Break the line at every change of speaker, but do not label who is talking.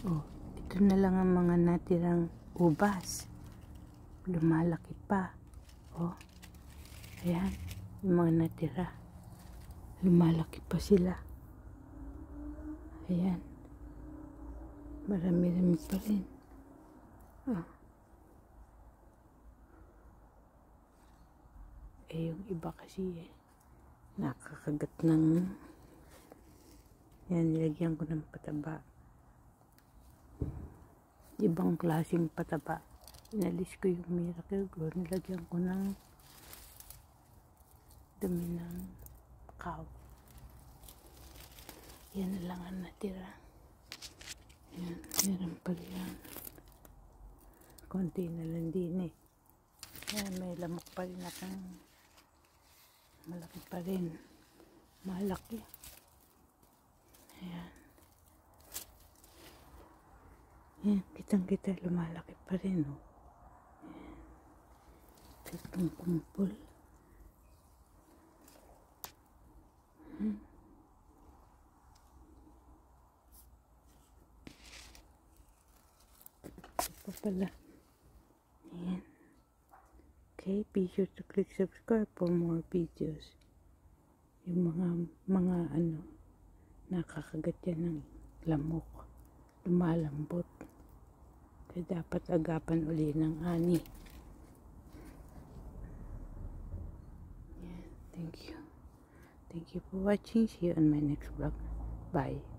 Oh, ito na lang ang mga natirang ubas. Lumalaki pa. Oh, ayan, yung mga natira. Lumalaki pa sila. Ayan. Marami-rami pa rin. Oh. Eh, yung iba kasi nakakagat ng... Yan, nilagyan ko ng pataba. Ibang klaseng pataba. Inalis ko yung Miracle Grow. Nilagyan ko ng dumi ng cow. Yan na lang ang natira. Yan, meron pa rin. Konti na lang din eh. Yan, may lamok pa rin akong malaki pa rin. Malaki. Ayan. Yan, kitang-kita lumalaki pa rin, oh. Ayan. Itong kumpul. Ito pala. Ayan. Okay, be sure to click subscribe for more videos. Yung mga ano, nakakagat yan ng lamok. Lumalambot. Kaya dapat agapan uli ng ani. Yeah, thank you. Thank you for watching. See you on my next vlog. Bye.